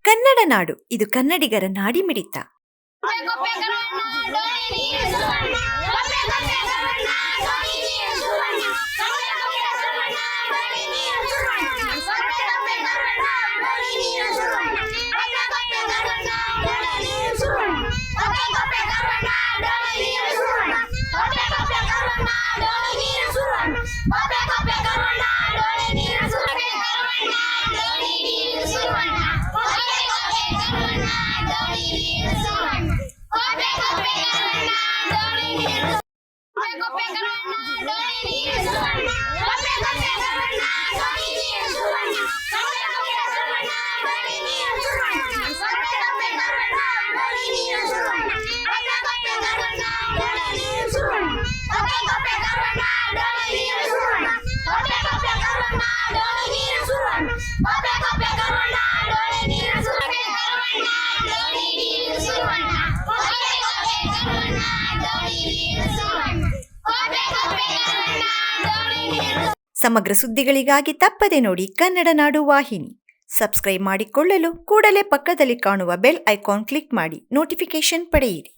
ಕನ್ನಡ ನಾಡು ಇದು ಕನ್ನಡಿಗರ ನಾಡಿಮಿಡಿತ. ಸಮಗ್ರ ಸುದ್ದಿಗಳಿಗಾಗಿ ತಪ್ಪದೆ ನೋಡಿ ಕನ್ನಡ ನಾಡು ವಾಹಿನಿ. ಸಬ್ಸ್ಕ್ರೈಬ್ ಮಾಡಿಕೊಳ್ಳಲು ಕೂಡಲೇ ಪಕ್ಕದಲ್ಲಿ ಕಾಣುವ ಬೆಲ್ ಐಕಾನ್ ಕ್ಲಿಕ್ ಮಾಡಿ ನೋಟಿಫಿಕೇಶನ್ ಪಡೆಯಿರಿ.